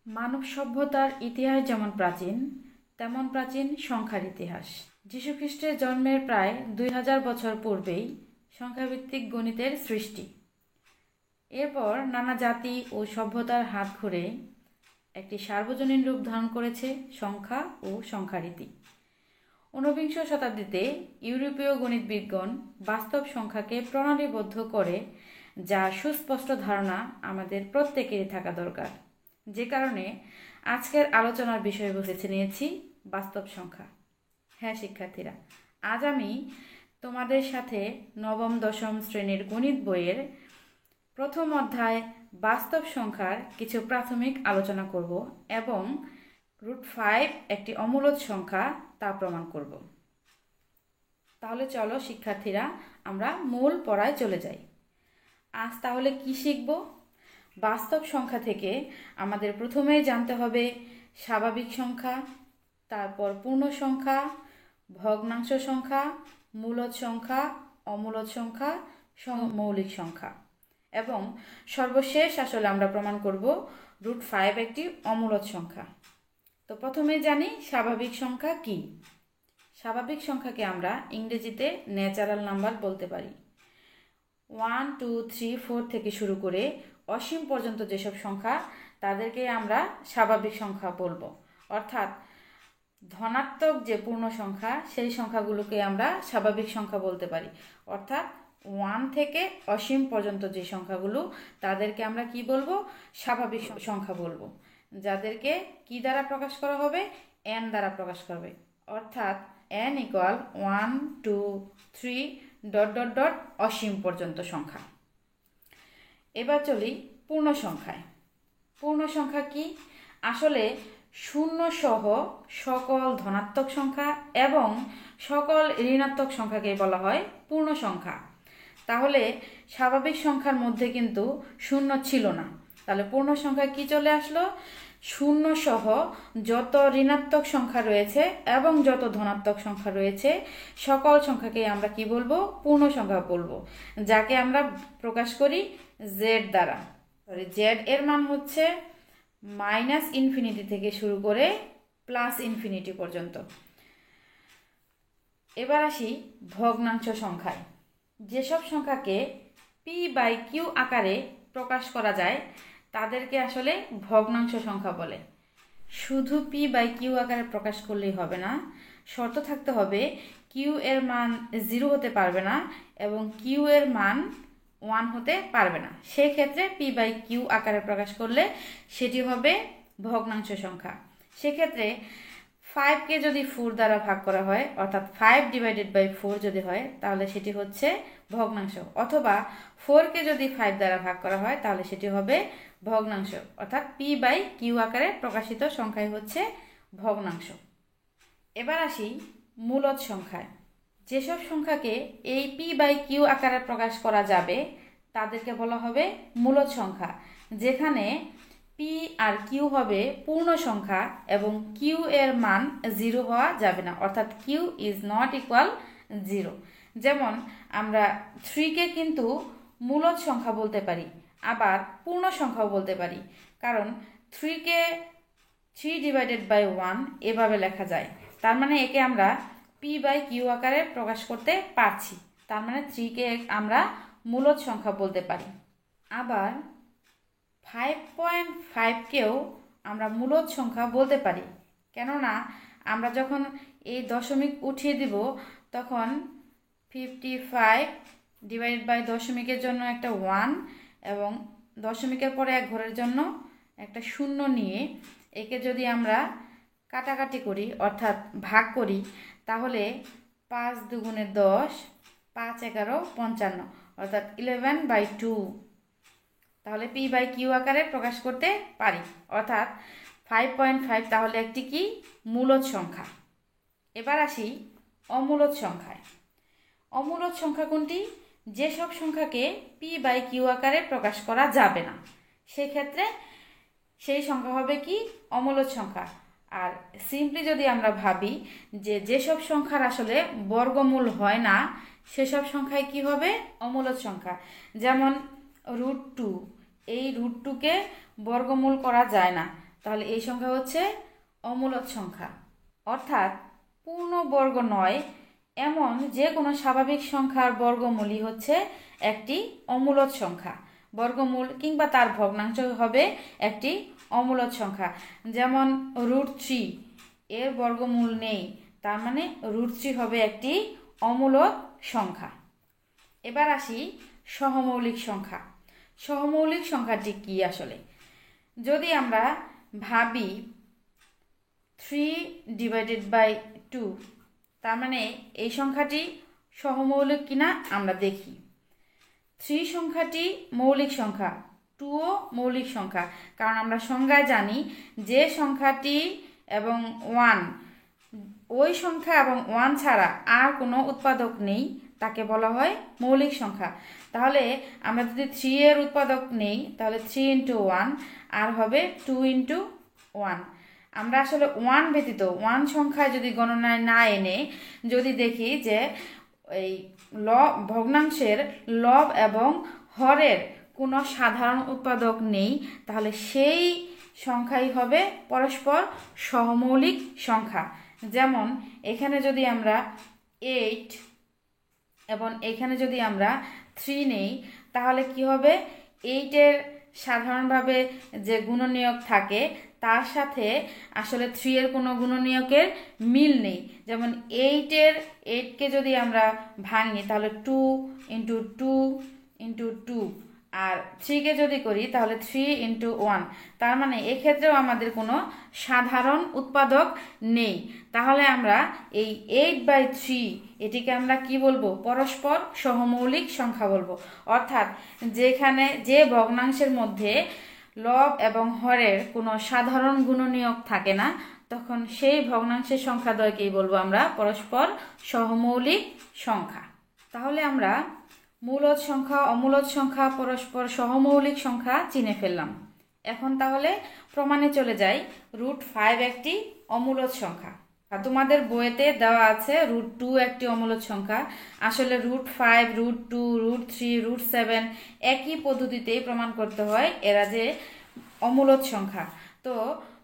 মানব সভ্যতার ইতিহাস যেমন প্রাচীন, তেমন প্রাচীন সংখ্যার ইতিহাস। যীশুখ্রিস্টের জন্মের প্রায় 2000 বছর পূর্বেই সংখ্যাভিত্তিক গণিতের সৃষ্টি। এরপর নানা জাতি ও সভ্যতার হাত ঘুরে একটি সার্বজনীন রূপ ধারণ করেছে সংখ্যা ও সংখ্যারীতি। ঊনবিংশ শতাব্দীতে ইউরোপীয় গণিতবিদগণ বাস্তব সংখ্যাকে প্রণালীবদ্ধ করে, যা সুস্পষ্ট ধারণা আমাদের প্রত্যেকেরই থাকা দরকার। যে কারণে আজকের আলোচনার বিষয় বেছে নিয়েছি বাস্তব সংখ্যা। হ্যাঁ শিক্ষার্থীরা, আজ আমি তোমাদের সাথে নবম দশম শ্রেণীর গণিত বইয়ের প্রথম অধ্যায় বাস্তব সংখ্যার কিছু প্রাথমিক আলোচনা করব এবং √5 একটি অমূলদ সংখ্যা তা প্রমাণ করব। তাহলে চলো শিক্ষার্থীরা, আমরা মূল পড়ায় চলে যাই। আজ তাহলে কি শিখব? বাস্তব সংখ্যা থেকে আমাদের প্রথমেই জানতে হবে স্বাভাবিক সংখ্যা, তারপর পূর্ণ সংখ্যা, ভগ্নাংশ সংখ্যা, মূলদ সংখ্যা, অমূলদ সংখ্যা, মৌলিক সংখ্যা এবং সর্বশেষ আসলে আমরা প্রমাণ করব √5 একটি অমূলদ সংখ্যা। তো প্রথমে জানি স্বাভাবিক সংখ্যা কি। স্বাভাবিক সংখ্যাকে আমরা ইংরেজিতে ন্যাচারাল নাম্বার বলতে পারি। 1, 2, 3, 4 থেকে শুরু করে অসীম পর্যন্ত যেসব সংখ্যা, তাদেরকে আমরা স্বাভাবিক সংখ্যা বলবো। অর্থাৎ ধনাত্মক যে পূর্ণ সংখ্যা, সেই সংখ্যাগুলোকে আমরা স্বাভাবিক সংখ্যা বলতে পারি। অর্থাৎ 1 থেকে অসীম পর্যন্ত যে সংখ্যাগুলো, তাদেরকে আমরা কি বলবো? স্বাভাবিক সংখ্যা বলবো, যাদেরকে কি দ্বারা প্রকাশ করা হবে? n দ্বারা প্রকাশ করবে। অর্থাৎ n = 1, 2, 3... অসীম পর্যন্ত সংখ্যা। এবার চলি পূর্ণ সংখ্যায়। পূর্ণ সংখ্যা কি? আসলে শূন্য সহ সকল ধনাত্মক সংখ্যা এবং সকল ঋণাত্মক সংখ্যাকে বলা হয় পূর্ণ সংখ্যা। তাহলে স্বাভাবিক সংখ্যার মধ্যে কিন্তু শূন্য ছিল না, তাহলে পূর্ণ সংখ্যা কি চলে আসলো? শূন্য সহ যত ঋণাত্মক সংখ্যা রয়েছে এবং যত ধনাত্মক সংখ্যা রয়েছে, সকল সংখ্যাকে আমরা কি বলবো? পূর্ণ সংখ্যা বলবো, যাকে আমরা প্রকাশ করি z দ্বারা। z এর মান হচ্ছে -∞ থেকে শুরু করে +∞ পর্যন্ত। এবার আসি ভগ্নাংশ সংখ্যায়। যেসব সংখ্যাকে p/q আকারে প্রকাশ করা যায়, তাদেরকে আসলে ভগ্নাংশ সংখ্যা বলে। শুধু p/q আকারে প্রকাশ করলেই হবে না, শর্ত থাকতে হবে q এর মান 0 হতে পারবে না এবং q এর মান 1 হতে পারবে না। সেই ক্ষেত্রে p/q আকারে প্রকাশ করলে সেটি হবে ভগ্নাংশ সংখ্যা। সেক্ষেত্রে 5কে যদি 4 দ্বারা ভাগ করা হয়, অর্থাৎ 5/4 যদি হয়, তাহলে সেটি হচ্ছে ভগ্নাংশ। অথবা 4কে যদি 5 দ্বারা ভাগ করা হয়, তাহলে সেটি হবে ভগ্নাংশ। অর্থাৎ p/q আকারে প্রকাশিত সংখ্যাই হচ্ছে ভগ্নাংশ। এবার আসি মূলদ সংখ্যায়। যেসব সংখ্যাকে এই p/q আকারে প্রকাশ করা যাবে, তাদেরকে বলা হবে মূলদ সংখ্যা, যেখানে p আর q হবে পূর্ণ সংখ্যা এবং q এর মান 0 হওয়া যাবে না, অর্থাৎ q ≠ 0। যেমন আমরা 3কে কিন্তু মূলদ সংখ্যা বলতে পারি, আবার পূর্ণ সংখ্যাও বলতে পারি, কারণ 3কে 3/1 এভাবে লেখা যায়। তার মানে একে আমরা p/q আকারে প্রকাশ করতে পারছি। তার মানে 3কে আমরা মূলদ সংখ্যা বলতে পারি। আবার 5.5কেও আমরা মূলদ সংখ্যা বলতে পারি, কেননা আমরা যখন এই দশমিক উঠিয়ে দিব, তখন 55 দশমিকের জন্য একটা 1 এবং দশমিকের পরে এক ঘরের জন্য একটা 0 নিয়ে একে যদি আমরা কাটাকাটি করি, অর্থাৎ ভাগ করি, তাহলে 5 দুগুণে 10, 5 11 55, অর্থাৎ 11/2। তাহলে p/q আকারে প্রকাশ করতে পারি। অর্থাৎ 5.5 তাহলে একটি কি? মূলদ সংখ্যা। এবার আসি অমূলদ সংখ্যায়। অমূলদ সংখ্যা কোনটি? যেসব সংখ্যাকে p/q আকারে প্রকাশ করা যাবে না, সেক্ষেত্রে সেই সংখ্যা হবে কি? অমূলদ সংখ্যা। আর সিম্পলি যদি আমরা ভাবি যে যেসব সংখ্যার আসলে বর্গমূল হয় না, সেসব সংখ্যায় কি হবে? অমূলদ সংখ্যা। যেমন √2, এই √2কে বর্গমূল করা যায় না, তাহলে এই সংখ্যা হচ্ছে অমূলদ সংখ্যা। অর্থাৎ পূর্ণবর্গ নয় এমন যে কোনো স্বাভাবিক সংখ্যার বর্গমূলই হচ্ছে একটি অমূলদ সংখ্যা। বর্গমূল কিংবা তার ভগ্নাংশ হবে একটি অমূলদ সংখ্যা। যেমন √3 এর বর্গমূল নেই, তার মানে √3 হবে একটি অমূলদ সংখ্যা। এবার আসি সহমৌলিক সংখ্যা। সহমৌলিক সংখ্যাটি কি আসলে? যদি আমরা ভাবি 3/2, তার মানে এই সংখ্যাটি সহমৌলিক কিনা আমরা দেখি। 3 সংখ্যাটি মৌলিক সংখ্যা, 2ও মৌলিক সংখ্যা, কারণ আমরা সংজ্ঞায় জানি যে সংখ্যাটি এবং 1, ওই সংখ্যা এবং 1 ছাড়া আর কোনো উৎপাদক নেই, তাকে বলা হয় মৌলিক সংখ্যা। তাহলে আমরা যদি 3 এর উৎপাদক নেই তাহলে 3 × 1 আর হবে 2 × 1। আমরা আসলে 1 ব্যতীত 1 সংখ্যায় যদি গণনায় না এনে যদি দেখি যে এই ভগ্নাংশের লব এবং হরের কোনো সাধারণ উৎপাদক নেই, তাহলে সেই সংখ্যাই হবে পরস্পর সহমৌলিক সংখ্যা। যেমন এখানে যদি আমরা 8 এবং এখানে যদি আমরা 3 নেই তাহলে কি হবে? 8 এর সাধারণভাবে যে গুণনীয়ক থাকে তার সাথে আসলে 3 এর কোনো গুণনীয়কের মিল নেই। যেমন 8কে যদি আমরা ভাঙি তাহলে 2 × 2 × 2, আর 3কে যদি করি তাহলে 3 × 1। তার মানে এক্ষেত্রেও আমাদের কোনো সাধারণ উৎপাদক নেই। তাহলে আমরা এই 8/3 এটিকে আমরা কি বলবো? পরস্পর সহমৌলিক সংখ্যা বলবো। অর্থাৎ যেখানে যে ভগ্নাংশের মধ্যে লব এবং হরের কোনো সাধারণ গুণনীয়ক থাকে না, তখন সেই ভগ্নাংশের সংখ্যাদ্বয়কেই বলবো আমরা পরস্পর সহমৌলিক সংখ্যা। তাহলে আমরা মূলদ সংখ্যা, অমূলদ সংখ্যা, পরস্পর সহমৌলিক সংখ্যা চিনে ফেললাম। এখন তাহলে প্রমাণে চলে যাই। √5 একটি অমূলদ সংখ্যা। তোমাদের বইতে দেওয়া আছে √2 একটি অমূলদ সংখ্যা। আসলে √5, √2, √3, √7 একই পদ্ধতিতেই প্রমাণ করতে হয় এরা যে অমূলদ সংখ্যা। তো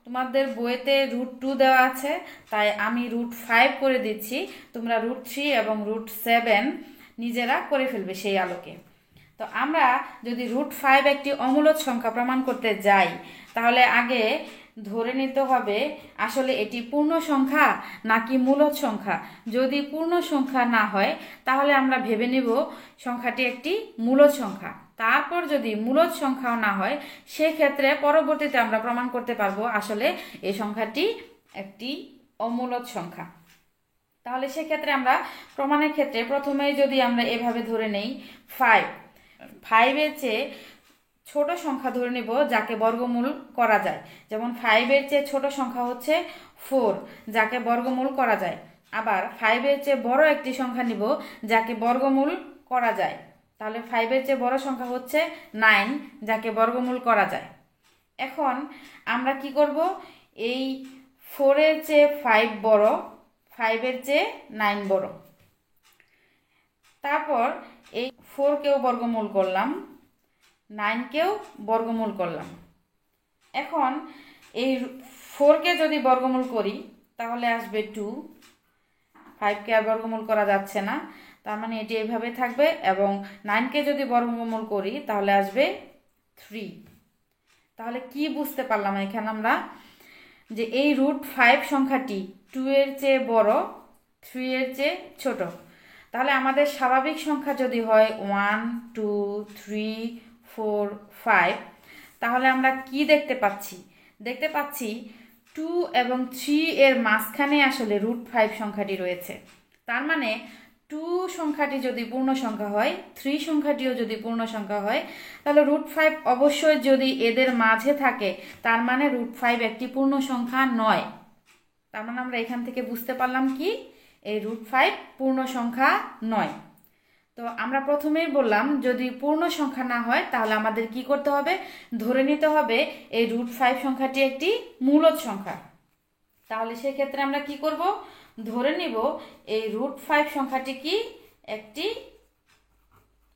তোমাদের বইতে √2 দেওয়া আছে, তাই আমি √5 করে দিচ্ছি। তোমরা √3 এবং √7 নিজেরা করে ফেলবে সেই আলোকে। তো আমরা যদি √5 একটি অমূলদ সংখ্যা প্রমাণ করতে যাই তাহলে আগে ধরে নিতে হবে আসলে এটি পূর্ণ সংখ্যা নাকি মূলদ সংখ্যা। যদি পূর্ণ সংখ্যা না হয় তাহলে আমরা ভেবে নেব সংখ্যাটি একটি মূলদ সংখ্যা। তারপর যদি মূলদ সংখ্যাও না হয় সেক্ষেত্রে পরবর্তীতে আমরা প্রমাণ করতে পারবো আসলে এই সংখ্যাটি একটি অমূলদ সংখ্যা। তাহলে সেক্ষেত্রে আমরা প্রমাণের ক্ষেত্রে প্রথমেই যদি আমরা এভাবে ধরে নেই 5 এর চেয়ে ছোট সংখ্যা ধরে নিব যাকে বর্গমূল করা যায়। যেমন 5 এর চেয়ে ছোট সংখ্যা হচ্ছে 4, যাকে বর্গমূল করা যায়। আবার 5 এর চেয়ে বড় একটি সংখ্যা নিব যাকে বর্গমূল করা যায়। তাহলে 5 এর চেয়ে বড় সংখ্যা হচ্ছে 9, যাকে বর্গমূল করা যায়। এখন আমরা কি করব? এই 4 এর চেয়ে 5 বড়, 5 এর চেয়ে 9 বড়। তারপর এই 4কেও বর্গমূল করলাম, 9কেও বর্গমূল করলাম। এখন এই 4কে যদি বর্গমূল করি তাহলে আসবে 2, 5কে আর বর্গমূল করা যাচ্ছে না, তার মানে এটি এইভাবে থাকবে। এবং 9কে যদি বর্গমূল করি তাহলে আসবে 3। তাহলে কি বুঝতে পারলাম এখানে আমরা? যে এই √5 সংখ্যাটি 2 এর চেয়ে বড়, 3 এর চেয়ে ছোট। তাহলে আমাদের স্বাভাবিক সংখ্যা যদি হয় 1, 2, 3, 4, 5, তাহলে আমরা কি দেখতে পাচ্ছি? দেখতে পাচ্ছি 2 এবং 3 এর মাঝখানে আসলে √5 সংখ্যাটি রয়েছে। তার মানে 2 সংখ্যাটি যদি পূর্ণ সংখ্যা হয়, 3 সংখ্যাটিও যদি পূর্ণ সংখ্যা হয়, তাহলে √5 অবশ্যই যদি এদের মাঝে থাকে, তার মানে √5 একটি পূর্ণ সংখ্যা নয়। তার মানে আমরা এখান থেকে বুঝতে পারলাম কি? এই √5 পূর্ণ সংখ্যা নয়। তো আমরা প্রথমেই বললাম যদি পূর্ণ সংখ্যা না হয় তাহলে আমাদের কি করতে হবে? ধরে নিতে হবে এই √5 সংখ্যাটি একটি মূলদ সংখ্যা। তাহলে সেক্ষেত্রে আমরা কি করব? ধরে নিব এই √5 সংখ্যাটি কি? একটি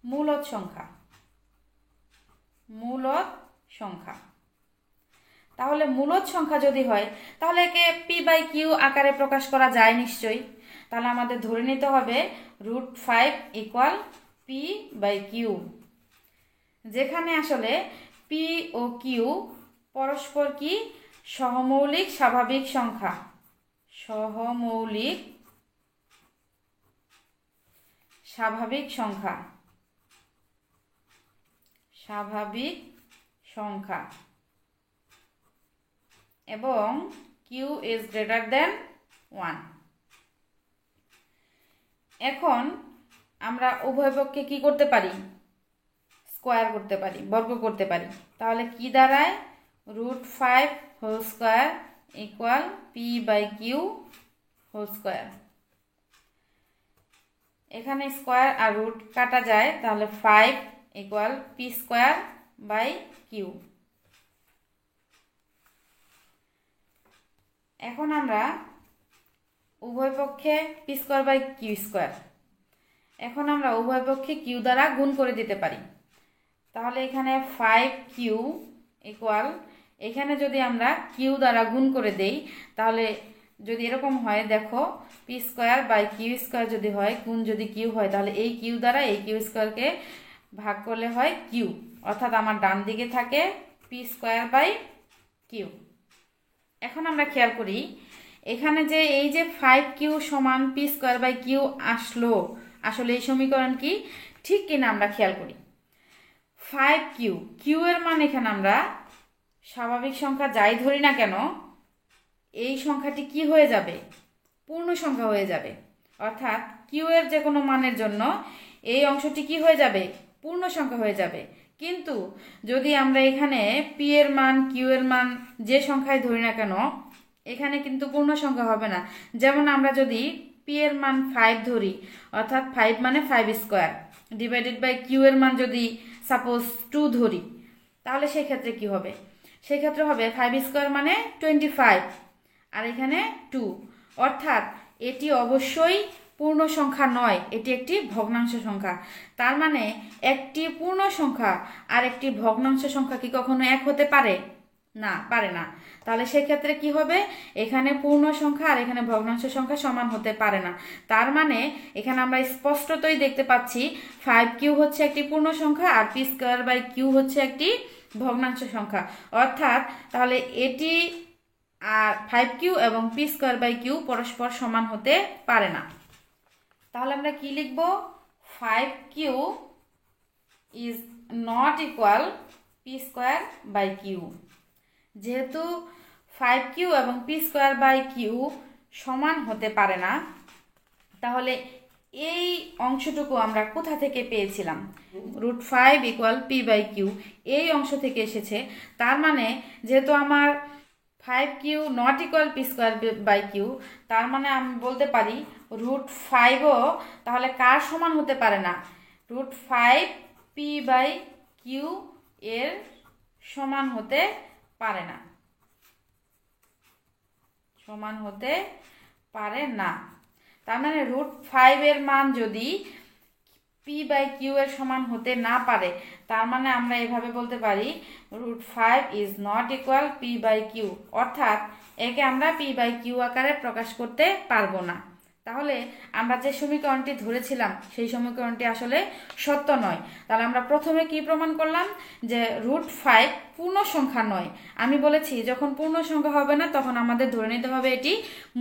মূলদ সংখ্যা। মূলদ সংখ্যা। তাহলে মূলদ সংখ্যা যদি হয় তাহলে একে পি বাই কিউ আকারে প্রকাশ করা যায় নিশ্চয়ই। তাহলে আমাদের ধরে নিতে হবে √5 ইকুয়াল পি বাই কিউ, যেখানে আসলে পি ও কিউ পরস্পর কি সহমৌলিক স্বাভাবিক সংখ্যা, সহমৌলিক স্বাভাবিক সংখ্যা, স্বাভাবিক সংখ্যা এবং কিউ ইজ গ্রেটার দেন 1। এখন আমরা উভয় পক্ষে কি করতে পারি? স্কোয়ার করতে পারি, বর্গ করতে পারি। তাহলে কি দাঁড়ায়? √5 whole square equal p by q whole square. এখানে স্কোয়ার আর রুট কাটা যায়, তাহলে 5 equal p square by q. এখন আমরা উভয় পক্ষে p square by q square, এখন আমরা উভয় পক্ষে কিউ দ্বারা গুণ করে দিতে পারি। তাহলে এখানে 5q ইকুয়াল, এখানে যদি আমরা কিউ দ্বারা গুণ করে দেই তাহলে যদি এরকম হয়, দেখো p square by q square যদি হয়, গুণ যদি কিউ হয়, তাহলে এই কিউ দ্বারা এই কিউ স্কোয়ারকে ভাগ করলে হয় কিউ, অর্থাৎ আমার ডান দিকে থাকে পি স্কোয়ার বাই কিউ। এখন আমরা খেয়াল করি এখানে যে এই যে 5q সমান পি স্কোয়ার বাই কিউ আসলো, আসলে এই সমীকরণ কি ঠিক কিনা আমরা খেয়াল করি। 5q, কিউ এর মান এখানে আমরা স্বাভাবিক সংখ্যা যাই ধরি না কেন, এই সংখ্যাটি কি হয়ে যাবে? পূর্ণ সংখ্যা হয়ে যাবে। অর্থাৎ কিউ এর যে কোনো মানের জন্য এই অংশটি কি হয়ে যাবে? পূর্ণ সংখ্যা হয়ে যাবে। কিন্তু যদি আমরা এখানে পি এর মান কিউ এর মান যে সংখ্যায় ধরি না কেন, এখানে কিন্তু পূর্ণ সংখ্যা হবে না। যেমন আমরা যদি পি এর মান 5 ধরি, অর্থাৎ 5 মানে 5 স্কোয়ার ডিভাইডেড বাই কিউ এর মান যদি সাপোজ 2 ধরি, তাহলে সেক্ষেত্রে কি হবে? সেক্ষেত্রে হবে 5 স্কোয়ার মানে 25 আর এখানে 2, অর্থাৎ এটি অবশ্যই পূর্ণ সংখ্যা নয়, এটি একটি ভগ্নাংশ সংখ্যা। তার মানে একটি পূর্ণ সংখ্যা আর একটি ভগ্নাংশ সংখ্যা কি কখনো এক হতে পারে? না, পারে না। তাহলে সেক্ষেত্রে কি হবে? এখানে পূর্ণ সংখ্যা আর এখানে ভগ্নাংশ সংখ্যা সমান হতে পারে না। তার মানে এখানে আমরা স্পষ্টতই দেখতে পাচ্ছি 5q হচ্ছে একটি পূর্ণ সংখ্যা আর পি স্কোয়ার বাই কিউ হচ্ছে একটি ভগ্নাংশ সংখ্যা। অর্থাৎ তাহলে এটি আর 5q এবং পি স্কোয়ার বাই কিউ পরস্পর সমান হতে পারে না। তাহলে আমরা কি লিখব? 5q is not equal p square by q. যেহেতু 5q এবং পি স্কোয়ার বাই কিউ সমান হতে পারে না, তাহলে এই অংশটুকু আমরা কোথা থেকে পেয়েছিলাম? √5 ইকুয়াল পি বাই কিউ, এই অংশ থেকে এসেছে। তার মানে যেহেতু আমার 5q not equal p square by q, তার মানে আমি বলতে পারি √5ও তাহলে কার সমান হতে পারে না? √5 পি বাই কিউ এর সমান হতে পারে না, সমান হতে পারে না। তার মানে √5 এর মান যদি পি বাই কিউ এর সমান হতে না পারে, তার মানে আমরা এভাবে বলতে পারি √5 is not equal p by q, অর্থাৎ একে আমরা পি বাই কিউ আকারে প্রকাশ করতে পারবো না। তাহলে আমরা যে সমীকরণটি ধরেছিলাম সেই সমীকরণটি আসলে সত্য নয়। তাহলে আমরা প্রথমে কি প্রমাণ করলাম? যে √5 পূর্ণ সংখ্যা নয়। আমি বলেছি যখন পূর্ণ সংখ্যা হবে না তখন আমাদের ধরে নিতে হবে এটি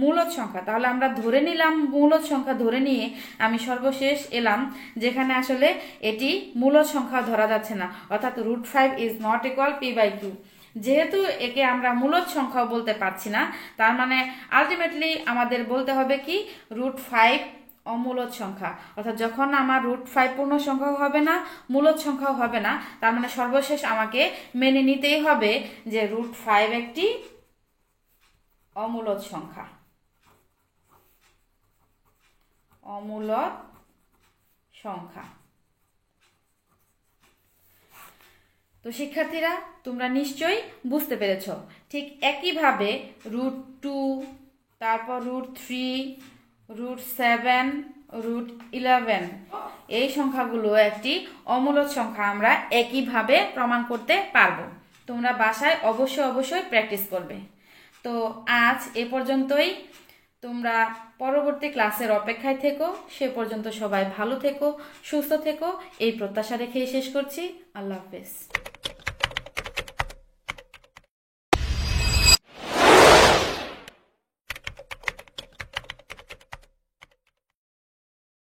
মূলদ সংখ্যা। তাহলে আমরা ধরে নিলাম মূলদ সংখ্যা, ধরে নিয়ে আমি সর্বশেষ এলাম যেখানে আসলে এটি মূলদ সংখ্যা ধরা যাচ্ছে না, অর্থাৎ √5 is not equal p by q. যেহেতু একে আমরা মূলদ সংখ্যাও বলতে পারছি না, তার মানে আলটিমেটলি আমাদের বলতে হবে কি √5 অমূলদ সংখ্যা। অর্থাৎ যখন আমার √5 পূর্ণ সংখ্যাও হবে না, মূলদ সংখ্যাও হবে না, তার মানে সর্বশেষ আমাকে মেনে নিতেই হবে যে √5 একটি অমূলদ সংখ্যা, অমূলদ সংখ্যা। তো শিক্ষার্থীরা, তোমরা নিশ্চয়ই বুঝতে পেরেছ। ঠিক একইভাবে √2, তারপর √3, √7, √11 এই সংখ্যাগুলো একটি অমূলদ সংখ্যা আমরা একইভাবে প্রমাণ করতে পারবো। তোমরা বাসায় অবশ্যই প্র্যাকটিস করবে। তো আজ এ পর্যন্তই। তোমরা পরবর্তী ক্লাসের অপেক্ষায় থেকো। সে পর্যন্ত সবাই ভালো থেকো, সুস্থ থেকো, এই প্রত্যাশা রেখেই শেষ করছি। আল্লাহ হাফেজ।